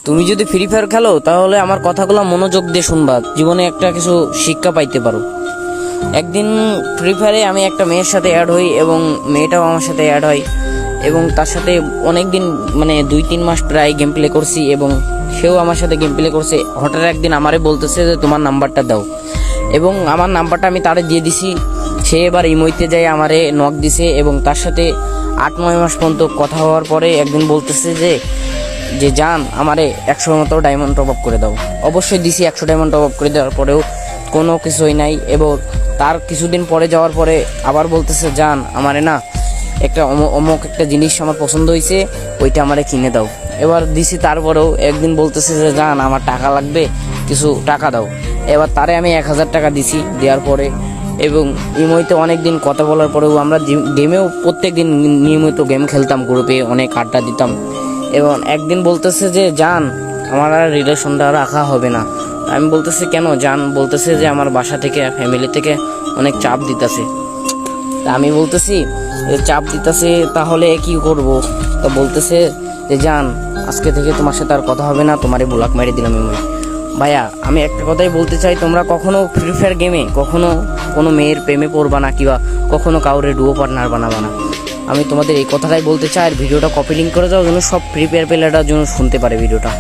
তুমি যদি free fire খেলো তাহলে আমার কথাগুলো মনোযোগ দিয়ে শুনবা, জীবনে একটা কিছু শিক্ষা পাইতে পারো। একদিন ফ্রি ফায়ারে আমি একটা মেয়ের সাথে অ্যাড হই এবং মেয়েটাও আমার সাথে অ্যাড হয় এবং তার সাথে অনেক দিন মানে 2-3 মাস প্রায় গেম প্লে করছি এবং সেও আমার সাথে গেম প্লে করছে। হঠাৎ একদিন আমারে বলতেছে যে তোমার নাম্বারটা দাও, এবং আমার নাম্বারটা আমি তারে দিয়ে দিছি। সে এবার ইমোইতে যায় আমারে নক দিছে এবং তার সাথে 8-9 মাস পর্যন্ত কথা হওয়ার পরে একদিন বলতেছে যে জান আমারে 100 মতো ডায়মন্ড টপ আপ করে দাও। অবশ্যই দিছি, 100 ডায়মন্ড টপ আপ করে দেওয়ার পরেও কোনো কিছুই নাই। এবং তার কিছুদিন পরে যাওয়ার পরে আবার বলতেছে জান আমারে না একটা অমুক একটা জিনিস আমার পছন্দ হয়েছে, ওইটা আমারে কিনে দাও। এবার দিছি, তারপরেও একদিন বলতেছে যে জান আমার টাকা লাগবে, কিছু টাকা দাও। এবার তারে আমি 1000 টাকা দিছি। দেওয়ার পরে এবং ইমোতে অনেক দিন কথা বলার পরেও আমরা গেমেও প্রত্যেক দিন নিয়মিত গেম খেলতাম, গ্রুপে অনেক আড্ডা দিতাম। এবং একদিন বলতেছে যে জান আমার আর রিলেশনটা রাখা হবে না। আমি বলতেছি কেন? জান বলতেছে যে আমার বাসা থেকে ফ্যামিলি থেকে অনেক চাপ দিতেছে। তা আমি বলতেছি চাপ দিতেছে তাহলে কি করব? তো বলতেছে যে জান আজকে থেকে তোমার সাথে আর কথা হবে না, তোমারই ব্লক মেরে দিলাম। ভাইয়া আমি একটা কথাই বলতে চাই, তোমরা কখনো ফ্রি ফায়ার গেমে কখনো কোনো মেয়ের প্রেমে পড়বা না, কিংবা কখনো কাউরে ডুয়ো পার্টনার বানাবা না। আমি তোমাদের এই কথাটাই বলতে চাই। আর ভিডিওটা কপি লিঙ্ক করে দাও যেন সব ফ্রি ফায়ার প্লেয়াররা যেন শুনতে পারে ভিডিওটা।